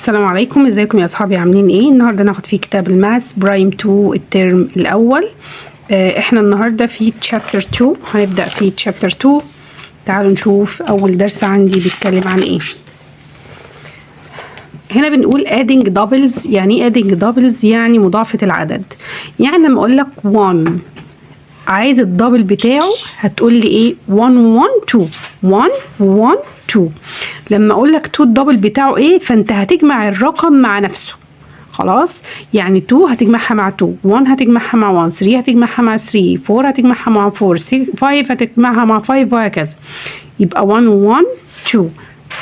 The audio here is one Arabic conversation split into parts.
السلام عليكم، ازيكم يا اصحابي؟ عاملين ايه؟ النهارده ناخد فيه كتاب الماس برايم 2 الترم الاول. احنا النهارده في تشابتر 2، هنبدا في تشابتر 2. تعالوا نشوف اول درس عندي بيتكلم عن ايه. هنا بنقول adding doubles. يعني ايه adding doubles؟ يعني مضاعفه العدد. يعني لما اقول لك 1 عايز الدبل بتاعه هتقول لي ايه؟ 1 1 2 1 1 2. لما اقول لك 2 الدبل بتاعه ايه؟ فانت هتجمع الرقم مع نفسه. خلاص؟ يعني 2 هتجمعها مع 2، 1 هتجمعها مع 1، 3 هتجمعها مع 3، 4 هتجمعها مع 4، 5 هتجمعها مع 5 وهكذا. يبقى 1 1 2،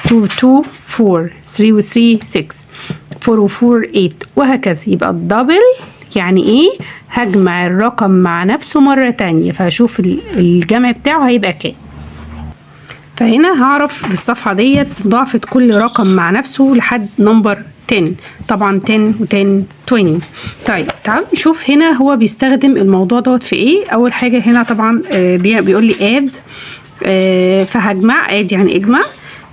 2 2 4، 3 و 3 6، 4 و 4 8 وهكذا. يبقى الدبل يعني ايه؟ هجمع الرقم مع نفسه مرة تانية، فهشوف الجمع بتاعه هيبقى كام. فهنا هعرف في الصفحة ديت مضاعفة كل رقم مع نفسه لحد نمبر 10. طبعا 10 و10 20. طيب تعالوا نشوف هنا هو بيستخدم الموضوع دوت في ايه. اول حاجة هنا طبعا بيقول لي اد، فهجمع. اد يعني اجمع.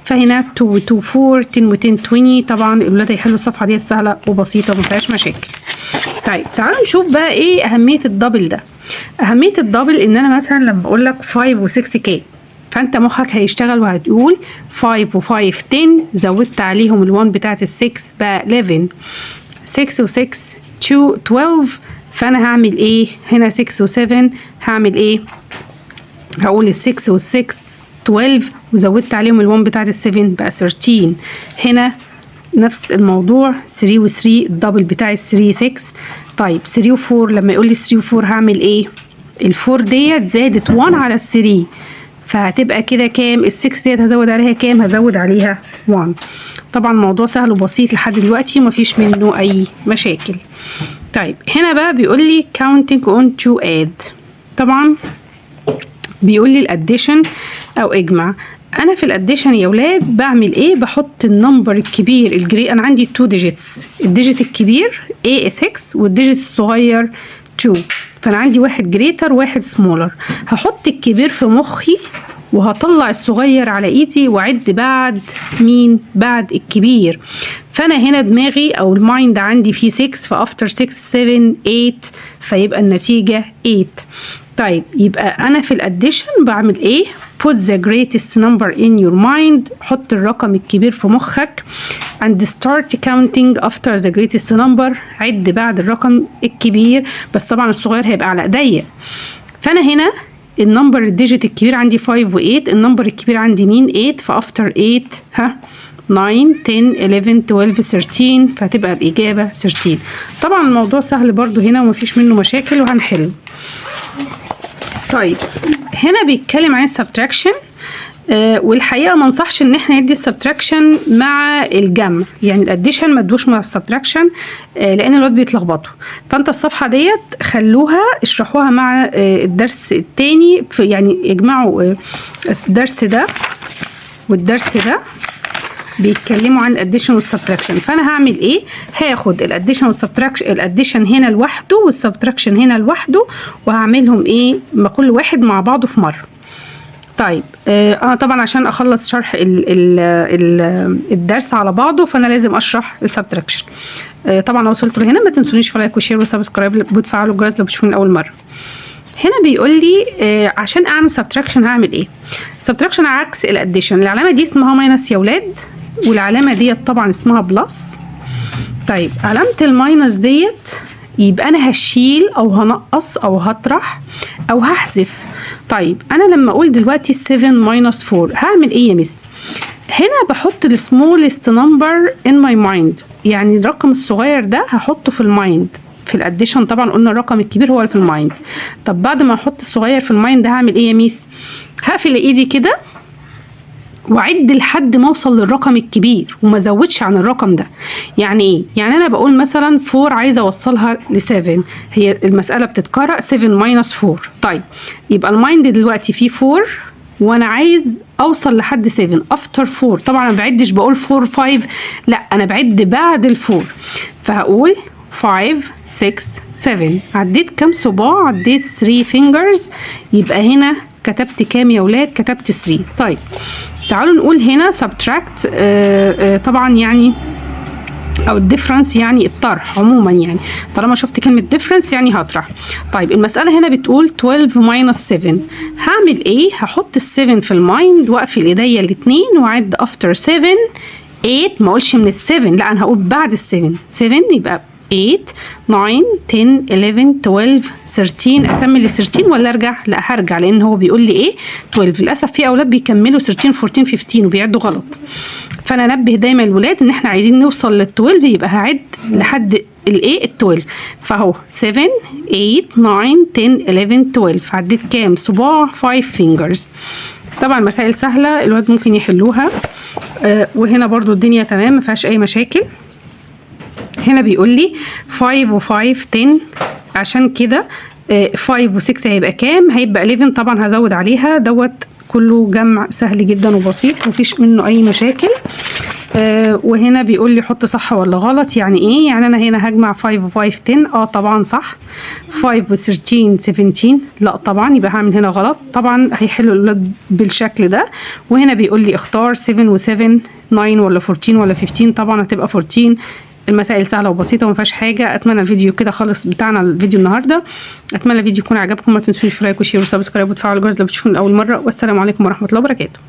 فهنا 2 و 2 4، 10 و 10 20. طبعا الولاد هيحلوا الصفحة دي سهلة وبسيطة ومفيهاش مشاكل. طيب تعالوا نشوف بقى ايه أهمية الدبل ده. أهمية الدبل إن أنا مثلا لما بقول لك 5 و 6 كام، فأنت مخك هيشتغل وهتقول 5 و 5 10، زودت عليهم ال1 بتاعت ال 6 بقى 11، 6 و 6 12. فأنا هعمل ايه؟ هنا 6 و 7 هعمل ايه؟ هقول ال 6 وال 6 12، وزودت عليهم ال1 بتاعت ال 7 بقى 13. هنا نفس الموضوع 3 و 3، الدبل بتاع ال 3 6. طيب 3 و 4، لما يقول لي 3 و 4 هعمل ايه؟ ال 4 ديت زادت 1 على ال 3، فهتبقى كده كام؟ ال 6 ديت هزود عليها كام؟ هزود عليها 1. طبعا الموضوع سهل وبسيط لحد دلوقتي ومفيش منه اي مشاكل. طيب هنا بقى بيقول لي counting on to add. طبعا بيقول لي الاديشن او اجمع. انا في الاديشن يا ولاد بعمل ايه؟ بحط النمبر الكبير الجري. انا عندي 2 ديجيتس، الديجيت الكبير A 6 والديجيت الصغير 2، فانا عندي واحد جريتر واحد سمولر. هحط الكبير في مخي وهطلع الصغير على ايدي واعد بعد مين؟ بعد الكبير. فانا هنا دماغي او المايند عندي فيه 6، فافتر 6 7 8، فيبقى النتيجة 8. طيب يبقى انا في الاديشن بعمل ايه؟ put the greatest number in your mind. حط الرقم الكبير في مخك and start counting after the greatest number. عد بعد الرقم الكبير، بس طبعا الصغير هيبقى على ايديا. فانا هنا النمبر الديجيت الكبير عندي 5 و 8، النمبر الكبير عندي مين؟ 8. فافتر 8 9 10 11 12 13، فهتبقى الاجابه 13. طبعا الموضوع سهل برضو هنا ومفيش منه مشاكل وهنحل. طيب هنا بيتكلم عن السبتراكشن، والحقيقه ما انصحش ان احنا ندي السبتراكشن مع الجمع. يعني الاديشن ما تدوش مع السبتراكشن لان الولاد بيتلخبطوا. فانت الصفحه ديت خلوها اشرحوها مع الدرس التاني. يعني اجمعوا الدرس ده والدرس ده بيتكلموا عن الاديشن والسبتراكشن. فانا هعمل ايه؟ هاخد الاديشن والسبتراكشن، الاديشن هنا لوحده والسبتراكشن هنا لوحده، وهعملهم ايه؟ ما كل واحد مع بعضه في مره. طيب انا طبعا عشان اخلص شرح الدرس على بعضه فانا لازم اشرح السبتراكشن. طبعا لو وصلتوا لهنا ما تنسونيش في لايك وشير وسبسكرايب وتفعلوا الجرس لو بتشوفوني اول مره. هنا بيقول لي عشان اعمل سبتراكشن هعمل ايه؟ سبتراكشن عكس الاديشن. العلامه دي اسمها ماينس يا ولاد، والعلامه ديت طبعا اسمها بلس. طيب علامه الماينس ديت يبقى انا هشيل او هنقص او هطرح او هحذف. طيب انا لما اقول دلوقتي 7 minus 4 هعمل ايه يا مس؟ هنا بحط السمولست نمبر ان ماي مايند. يعني الرقم الصغير ده هحطه في المايند. في الاديشن طبعا قلنا الرقم الكبير هو اللي في المايند. طب بعد ما احط الصغير في المايند هعمل ايه يا ميس؟ هقفل ايدي كده وعد لحد ما اوصل للرقم الكبير وما زودش عن الرقم ده. يعني ايه؟ يعني انا بقول مثلا 4 عايزه اوصلها ل 7، هي المساله بتتقرأ 7 minus 4. طيب يبقى المايند دلوقتي فيه 4 وانا عايز اوصل لحد 7 افتر 4. طبعا انا ما بعدش بقول 4 5، لا انا بعد بعد ال4. فهقول 5 6 7. عديت كام صباع؟ عديت 3 fingers. يبقى هنا كتبت كام يا ولاد؟ كتبت 3. طيب تعالوا نقول هنا subtract. طبعا يعني او الديفرنس يعني الطرح عموما، يعني طالما شفت كلمه ديفرنس يعني هطرح. طيب المساله هنا بتقول 12 minus 7. هعمل ايه؟ هحط ال7 في المايند واقفل ايديا الاثنين واعد افتر 7 8. ما اقولش من ال7، لا انا هقول بعد ال7. 7 يبقى 8 9 10 11 12 13. اكمل ل 13 ولا ارجع؟ لا هرجع، لان هو بيقول لي ايه 12. للاسف في اولاد بيكملوا 13 14 15 وبيعدوا غلط، فانا انبه دايما الولاد ان احنا عايزين نوصل لل 12، يبقى هعد لحد الايه ال 12. فاهو 7 8 9 10 11 12. عديت كام صباع؟ 5 fingers. طبعا مسائل سهله الولاد ممكن يحلوها. وهنا برضو الدنيا تمام ما فيهاش اي مشاكل. هنا بيقول لي 5 و5 10، عشان كده 5 و6 هيبقى كام؟ هيبقى 11. طبعا هزود عليها دوت كله جمع سهل جدا وبسيط مفيش منه اي مشاكل. وهنا بيقول لي حط صح ولا غلط. يعني ايه؟ يعني انا هنا هجمع 5 و5 10. طبعا صح. 5 و13 17. لا طبعا، يبقى هعمل هنا غلط. طبعا هيحلوا الاولاد بالشكل ده. وهنا بيقول لي اختار 7 و7 9 ولا 14 ولا 15. طبعا هتبقى 14. المسائل سهله وبسيطه وما فيهاش حاجه. اتمنى الفيديو كده خلص بتاعنا الفيديو النهارده. اتمنى الفيديو يكون عجبكم. ما تنسوش لايك وشير وسبسكرايب وتفعلوا الجرس لو بتشوفوني لاول مره. والسلام عليكم ورحمه الله وبركاته.